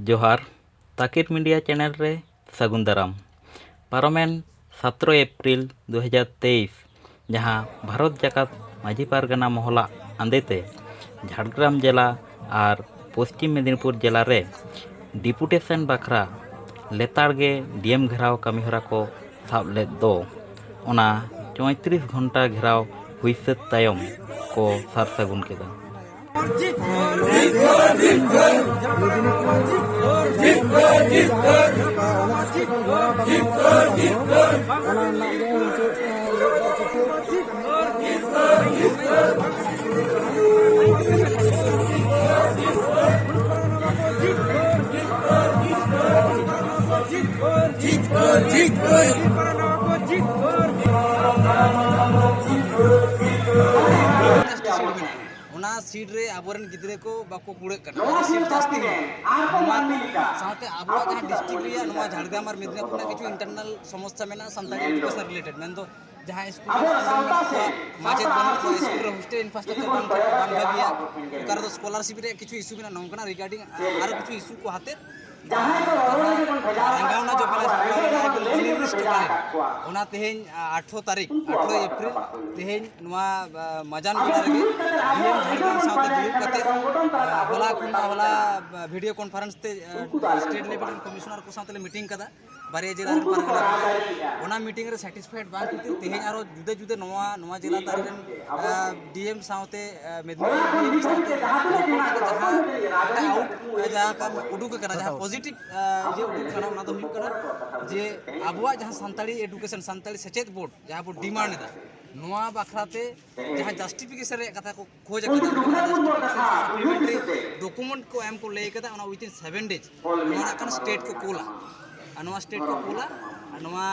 जोहार Taqir media channel रे सगुन दाराम पारमेन 17 एप्रिल 2023 जहां भारत जाकात माझी पारगना मोहला आंदेते झाड़ग्राम जिला और पश्चिम मेदिनीपुर जिला रे डिपुटेशन बाखरा लेताड़गे डीएम घेराव कामीहरा को साब लेद दो ओना 34 घंटा घेराव हुई सत तायम को सार सगुन केदा। सीट रे आबोरन गिद्रे को बाको कुड़े करना सीट जास्ती है साथे आबो जहां डिस्ट्रिक्ट रिया नोवा झाड़ग्राम और मेदिनीपुर ना किछु इंटरनल समस्या मेना संताली एजुकेशन रिलेटेड मेन तो जहां स्कूल माचेत बनल को स्कूल रे हॉस्टल इंफ्रास्ट्रक्चर बन गया ओकर तो स्कॉलरशिप रे किछु इशू मेना नोंकना रिगार्डिंग आरो किछु इशू को हाते रंगावना जो पहले ओना तेहेन 8 तारीख 18 एप्रिल तेहेन नोवा मजान बेला रे डीएम झाड़ग्राम साथे दुरुब कते होला कुना होला वीडियो कॉन्फ्रेंस ते स्टेट लेवल कमिश्नर को साथे मीटिंग कदा बारे जिला रे पारगना ओना मीटिंग रे सैटिस्फाइड बान किते तेहेन आरो जुदे जुदे नोवा नोवा जिला तारिन डीएम साथे मेदिनीपुर डीएम साथे जहां आउट जहां का उडुक करा जहां पॉजिटिव जे उडुक करा ओना तो हुई करा जे आबुआ जहां संताली एजुकेशन संताली सचेत बोर्ड जहां बो डिमांड दा नोआ बाखराते जहां जस्टिफिकेशन रे कथा को खोज कदा सप्लीमेंट्री डॉक्यूमेंट को एम को ले कदा ओना विथिन 7 डेज नोआ कन स्टेट को कोला नोआ स्टेट को कोला नोआ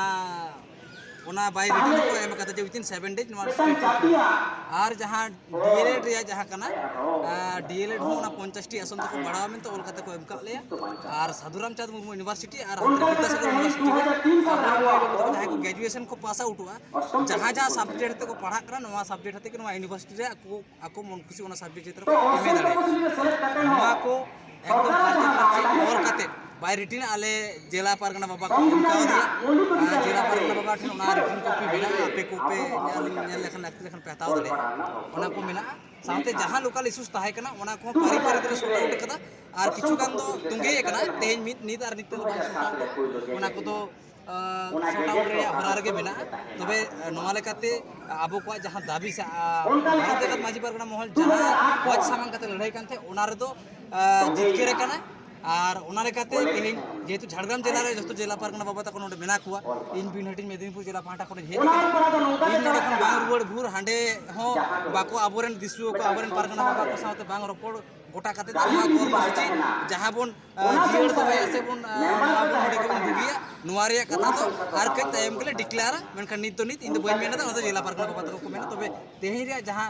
ओना बाय रिटर्न को एम कदा जे विथिन 7 डेज नोआ स्टेट और जहां डीएलएड रे जहां कना डीएलएड हो ओना 50 टी आसन को बढ़ावा में तो ओल कते को एम का ले और साधुराम चांद मुर्मू यूनिवर्सिटी और विद्यासागर यूनिवर्सिटी जहां को ग्रेजुएशन को पास आउट हुआ जहां जहां सब्जेक्ट को पढ़ा करा नोआ सब्जेक्ट हते के नोआ यूनिवर्सिटी रे ako मन खुशी ओना सब्जेक्ट चित्र को एम दाड़े नोआ को एकदम और कते बाय रिटर्न आले जिला पारगना बाबा को एमका दिया जिला पारगना बाबा ठन ओना रिटर्न कॉपी मेना आपे को पे नेल लेखन लेखन पेताव दले ओना को मेना साथे जहां लोकल इश्यूज ताहे कना ओना को पारी पारी रे सोटा उठ कदा और किछु गान दो तुंगे कना तेज नीत और नित ओना को तो सोटा उठ रे हरा रे मेना तबे नोआ लेकाते आबो को जहां दाबी से भारत जगत माझी पारगना महल जहां वाच सामान कते लड़ाई कानथे ओना रे तो जितके रे कना और ओना लेकाते तेहेन जेतु झाड़ग्राम जिला रे जस्तो जिला पारगना बाबा तक नोडे मेना कुआ इन बिन हटिन मेदिनीपुर जिला पाटा कोने हे इन नोडे खन बांग रुवड़ भूर हांडे हो बाको आबोरेन दिसु को आबोरेन पारगना बाबा को साथे बांग रोपड़ गोटा काते नोआ कर्मसूची जहां बोन जीड़ तो ऐसे बोन नोडे को दुगिया नोआ रे कथा तो आर के टाइम के डिक्लेयर मेनखन नित तो नित इन बइन मेना तो जिला पारगना बाबा तक को मेना तबे तेहेन रे जहां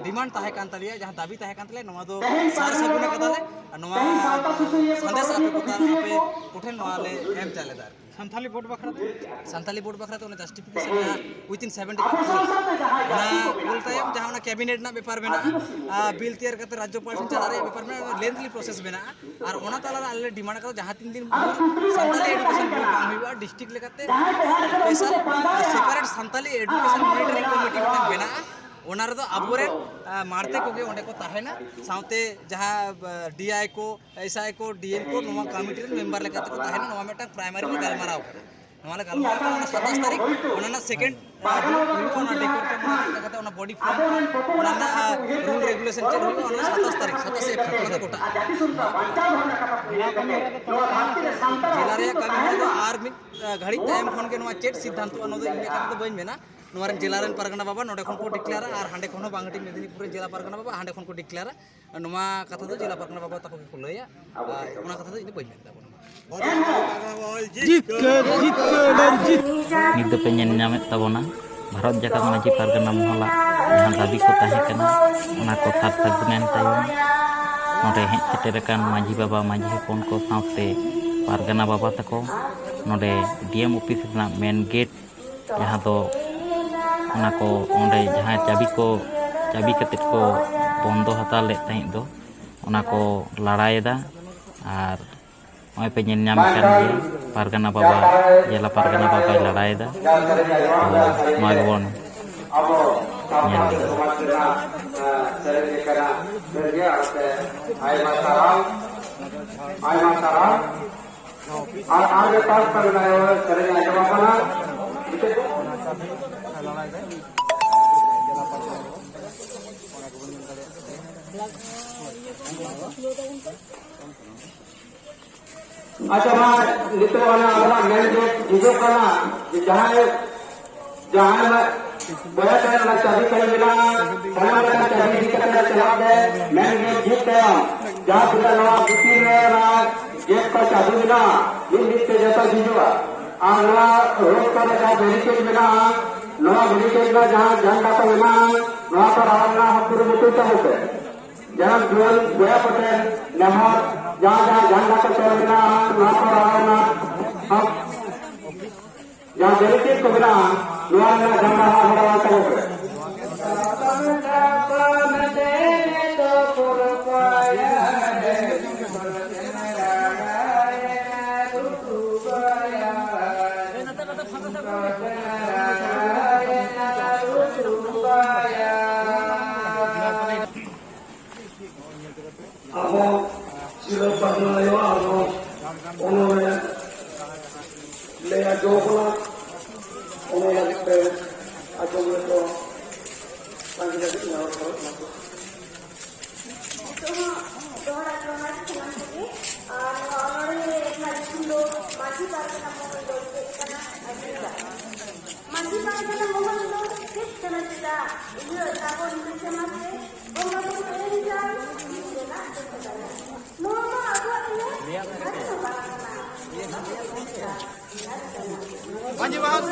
डिमांड ताहे कान तलिया जहां दाबी ताहे कान तले नोआ दो सार सगुना कदाले नोआ संदेश आपे को कोठे नोआ ले एम चले दार संथाली बोर्ड बखरा तो जस्टिफिकेशन विथिन 7 डेज ना बोल टाइम जहां ना कैबिनेट ना पेपर मेना बिल तैयार करते राज्यपाल से चला रे पेपर में लेंथली प्रोसेस मेना और ओना ताला आले डिमांड कर जहां 3 दिन संताली एजुकेशन बिल बांग हुआ डिस्ट्रिक्ट लेकाते special separate Santali education monitoring committee को बेना ओना रे तो आबोरे मारते को ओंडे को ताहेना साउते जहां डीआई को एसआई को डीएम को नोवा कमिटी रे मेंबर लेकाते को ताहेना नोवा मेटा प्राइमरी में गलमाराव नोवा ले गलमाराव ओना 27 तारीख ओना ना सेकंड ओना डेकोर के लेकाते ओना बॉडी फॉर्म ओना ना रूल रेगुलेशन चेक हुई ओना 27 तारीख 27 एप्रिल कोटा जिला रे कमी हो आर मिट घड़ी टाइम फोन के नोवा चेट सिद्धांत ओना दो इने का तो बइन मेना नोरन जिला रेन पारगना बाबा नोडे खन को डिक्लेयर और हांडे खन बांगटी मेदिनीपुर जिला पारगना बाबा हांडे खन को डिक्लेयर नोमा कथा तो जिला पारगना बाबा तक को लया ओना कथा तो इन बइन मेता नित पे नामेत ताबोना भारत जाकात माझी पारगना महला जहां दाबी को ताहे कना ओना को सार सगुनेन तायम नोडे हेज सेटेर कान माझी बाबा माझी हपन को साथे पारगना बाबा तको नोडे डीएम ऑफिस ना मेन गेट जहां तो ओना को ओंडे जहां चाबी कते को बंदो हता ले तहिं दो ओना को लड़ाएदा और Nggak pengen nyamkan dia Pargana Baba Jala Pargana Baba lada ida nggak bon nyali अच्छा मैं नित्य वाला अपना मेन गेट चीजों करना जहाँ जहाँ मैं बड़ा करना चाबी कर मिला खाना का चाबी भी करना चला गए मेन गेट जीत गया जहाँ पूरा नवा बुकी में ना गेट का चाबी मिला इन नित्य जैसा चीजों नवा रोड पर जहाँ बैरिकेड मिला नवा बैरिकेड में जहाँ झंडा का मिला वहाँ पर आवाज़ पूरे मुझे चाहते जहाँ जुअल गोया पटेल नहर जहाँ जहाँ झंडा का चौड़ना वहाँ पर आना हम जहाँ बैरिकेड को बिना नया नया झंडा हमारा चाहते Panji banget,